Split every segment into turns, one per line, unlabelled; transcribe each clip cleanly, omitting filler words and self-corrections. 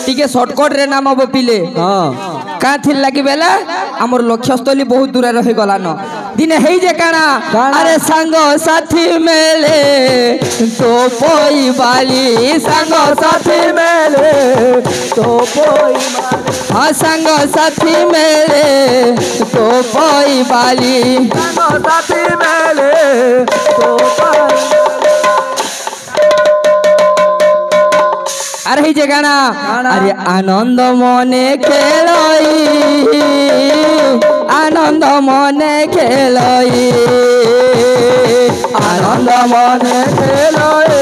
टिके शॉर्टकट रे नाम अब पिले हां का थिल लागि बेला हमर लक्ष्यस्थली बहुत दूर रहि गला न दिन हेई जे काना अरे संग साथी मेले तो पोई बाली संग साथी मेले तो पोई हाँ संग साथी मेले तो पोई बाली संग साथी मेले तो अरे ही जगाना अरे आनंद मने खेलई आनंद मने खेलई आनंद मने खेलई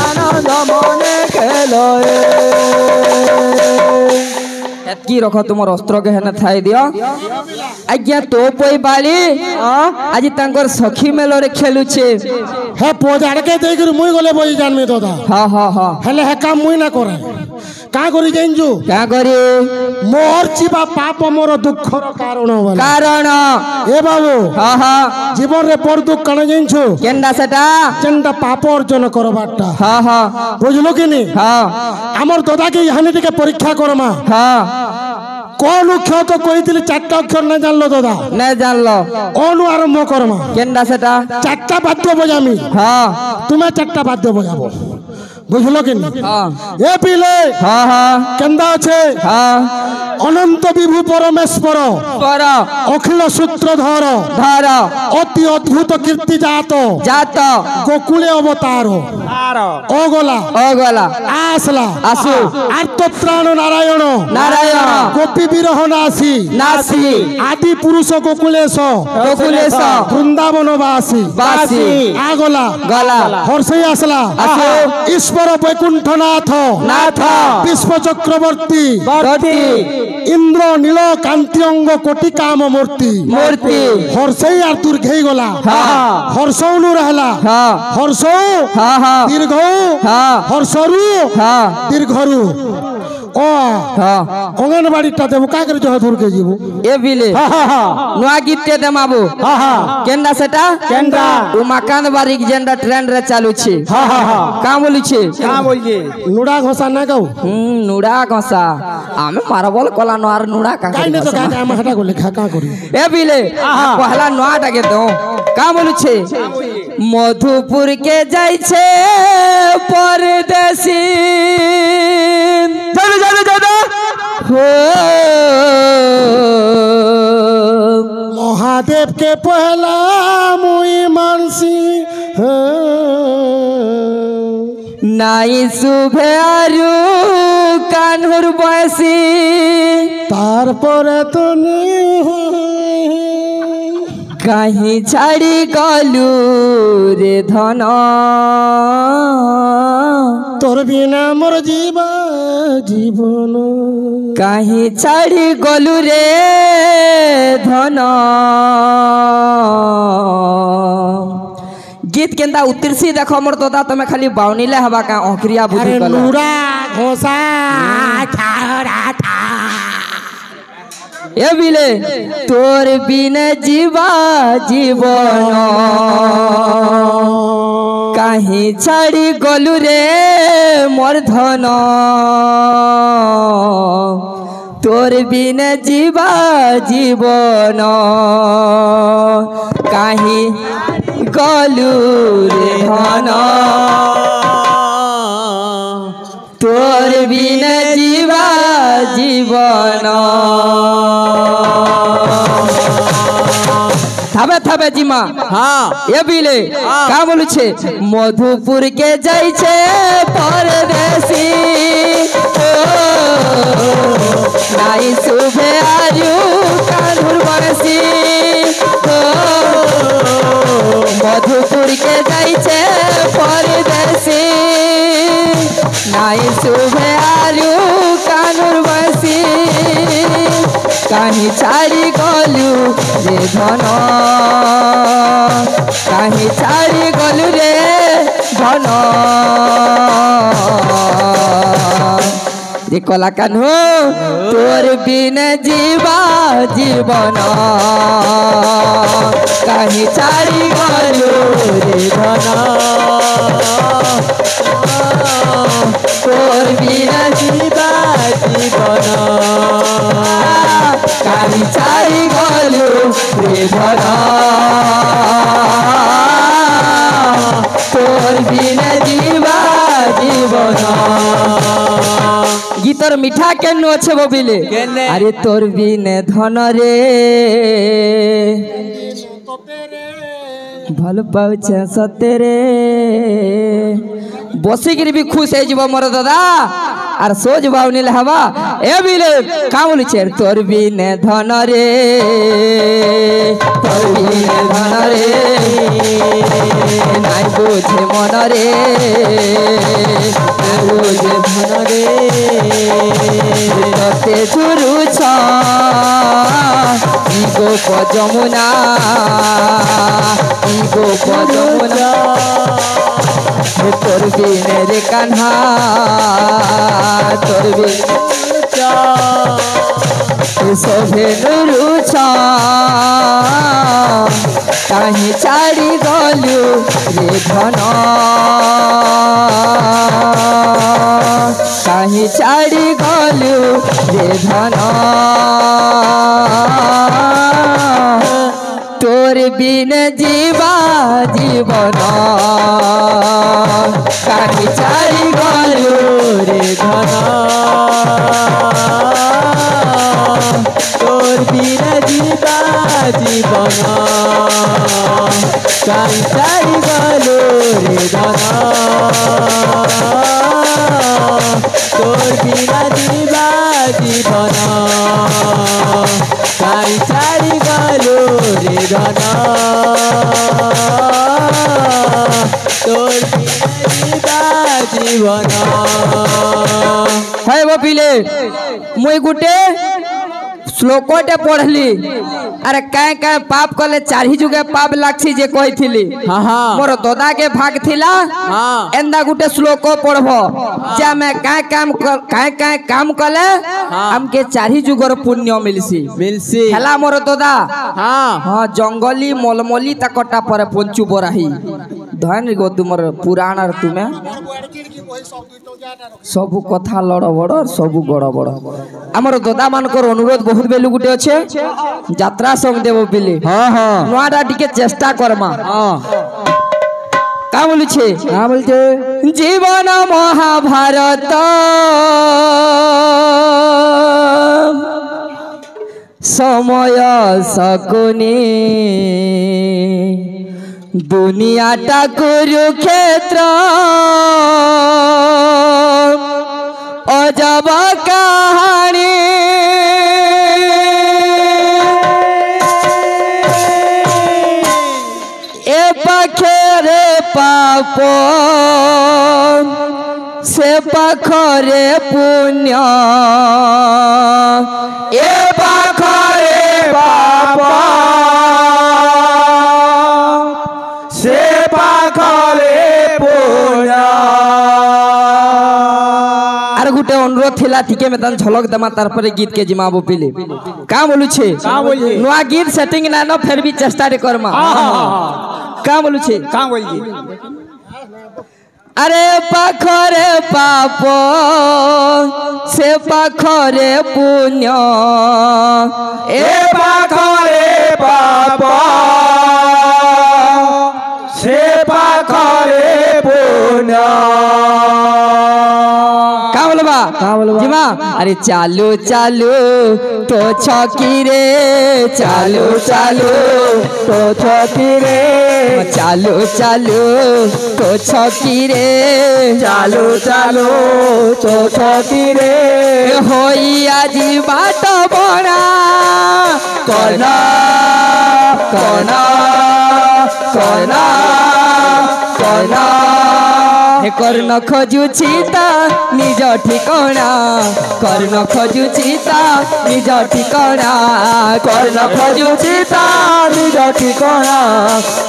आनंद मने खेलई की रख तुम अस्त्र के हेना थाई दियो आज्ञा तो पोई बाली आज तांकर सखी मेलो रे खेलुछे
हे पोजाड़ के देकर मुई गले बोई जानमी दादा
हां हां हां
हेले हे काम मुई ना करे का करी जानजु
का करी
मोर चिबा पाप मोर दुखर कारण वाला
कारण
ए बाबू
हां हां
जीवन रे पर दुख कण जानछु
केंडा सेटा
चंदा पाप अर्जन करबाटा
हां हां
बुझलो कि नी
हां
हमर दादा के यहानी टिके परीक्षा करमा
हां
कौन अक्षर तो कहितली चारटा अक्षर ना जानलो दादा
ना जानलो
ओनु आरंभ करमा
केंडा सेटा
चारटा वाद्य बजामी
हां
तुम्हें चारटा वाद्य बजाबो बुझलो कि नी
हां
ए पिले
हां हां
केंदा আছে
हां
अनंत विभु परमेश्वर
पर
अखिल सूत्रधर
धर
अति अद्भुत कीर्ति जात
जात
गोकुले अवतार ओगला
ओगला
आसला
आसु
आर्तत्राण नारायण
नारायण
गोपी विरह नासी
नासी
आदि पुरुष गोकुलेश
गोकुलेश
वृंदावन वासी
वासी
आगला
गला
हर्षई आसला ईश्वर वैकुंठनाथ
नाथ
विश्व चक्रवर्ती इंद्र नील कांति अंग कोटि काम मूर्ति
मूर्ति
हर्षई आर दुर्घई गला हर्षनु रहला हर्ष दीर्घ हर्षरु दीर्घरु ओ अंगनवाड़ी टा देबो का करे जह दूर के जीवो
ए बिले नुआ गीत ते देमाबो केंडा सेटा केंडा ओ मकान बारी जेंडा ट्रेंड रे चालू छी का बोली छी का बोल जे
नुडा घोसा ना गाऊ
नुडा घोसा आमे मारबल कला नोर नुडा का
काई ने तो का हम हटा को लिखा का करी
ए बिले पहला नोआ टा के दो का बोली छी मधुपुर के जाई छे परदेसी चलो चलो चलो हो
महादेव के पहला मुई मानसी
नाई सुभे आरु कान्हुर बयसी
तार पर
कहीं छाड़ी गलू रे धन
तोर बिना मोर जीवन
कहीं छाड़ी गलू रे धन गीत केंदा उतरसी देखो मोर तोता तमे खाली बावनीले हवा का ओकरिया बुद्धि कला
नुरा घोसा छाड़ा था
ए बिले तोर बिन जीवा जीवन कहीं छाड़ी गलू रे मोर धन तोर बिन जीवा जीवन कहीं गलू रे धन तोर बिन जीवा जीवन थबे थबे जीमा हाँ ये बिले का बोलू छे मधुपुर के जाई छे परदेसी नाई सुभे आरु कान्हुर बरसी मधुपुर के जाई छे परदेसी नाई सुभे आरु कान्हुर बरसी कहीं छाड़ी गलू रे धन कहीं छाड़ी गलू रे धन कि कला कान्हो तोर बिन जीवा जीवन कहीं चारी गलु रे धन तोर बिन जीवा जीवन कहीं चारी गलु रे धन तोर बिन जीवा जीवन गीतर मिठा केन अच्छे बबिले अरे तोर बिन धन रे भल पाउछे सतेरे बसिकिरी भी खुश है जीव मोर दादा आर सोच बाउनी हवा ए बिले का बोली छे तोर बिन धन रे तोर बिन धन रे नाइ बुझे मन रे नाइ बुझे धन रे तते चुरु छ इगो प जमुना इगो प जमुना तोर बिन रे कान्हा तोर बिन सोभे नुरुछ कहीं छाड़ी गलु रे धन कहीं छाड़ी गलु रे धन तोर बिन जीवा जीवन कहीं छाड़ी गलु रे धन तोर बिन जीवा जीवन कहीं छाड़ी गलु रे धन तोर बिन जीवा जीवन कहीं छाड़ी गलु रे धन तोर बिन जीवा जीवन है वो पिले मुई गुटे श्लोकटे पढ़ली अरे काय काय पाप कले चारि जुगे पाप लागसी जे कहिथिली हां हां मोर दादा के भाग थिला हां एंदा गुटे श्लोक पढ़बो जे मैं काय काम कले हमके चारि जुगर पुण्य मिलसी हला मोर दादा हां हां जंगली मलमली तकटा पर पंचु बराही धन गो तुमर पुराण और तुमे सब कथा लड़ बड़ सब गड़ बड़ आमर दादा मानकर अनुरोध बहुत बेलु गुटे अच्छे यात्रा संग देव बिले हां हां नोआडा टिके चेष्टा करमा हां का बोली छे हां बोलते जीवन महाभारत समय सकुनी दुनियाटा कुरुक्षेत्र अजब कहानी ए पाखरे पाप से पाखरे पुण्य ए पाखरे पाप से पाखरे पुण्य आर गुटे अनुरोध थिला ठीके में तन झलक दमा तार पर गीत के जिमाबो पिले का बोलु छे का बोली नवा गीत सेटिंग ना न फिर भी चेष्टा रे करमा का बोलु छे का बोली अरे पाखरे पाप से पाखरे पुण्य ए पाखरे पाप से पाखरे पुण्य का बोलबा जिमा अरे चालू चालू तो छकी रे चालू चालू तो छकी रे चालू चालू तो छकी रे चालू चालू तो छकी रे होई आजी बाट बना कना कना कना कना কর্ণ খোঁজুছি তা নিজ ঠিকনা কর্ণ খোঁজুছি তা নিজ ঠিকনা
কর্ণ খোঁজুছি তা নিজ ঠিকনা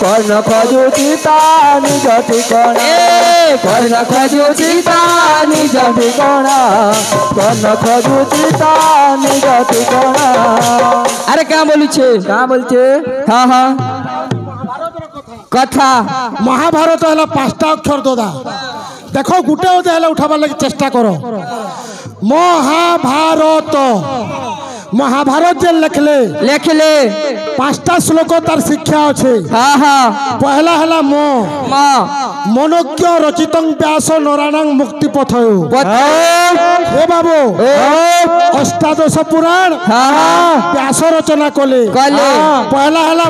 কর্ণ খোঁজুছি তা নিজ ঠিকনা কর্ণ খোঁজুছি তা নিজ ঠিকনা কর্ণ খোঁজুছি তা নিজ ঠিকনা।
আরে কা বলছে
বলছে
হ্যাঁ হ্যাঁ কথা
মহাভারত হল 5টা অক্ষর দাদা দেখো গোটে অধে হলে উঠাবার লাগে চেষ্টা করো মহাভারত মহাভারত যে লেখলে
লেখলে
5টা শ্লোক তার শিক্ষা আছে
হ্যাঁ হ্যাঁ
পহলা হলা
মা
মনজ্ঞ রচিতং ব্যাস নরাণাং মুক্তি পথয় এ বাবু অষ্টাদশ পুরাণ ব্যাস রচনা কলে পহলা হলা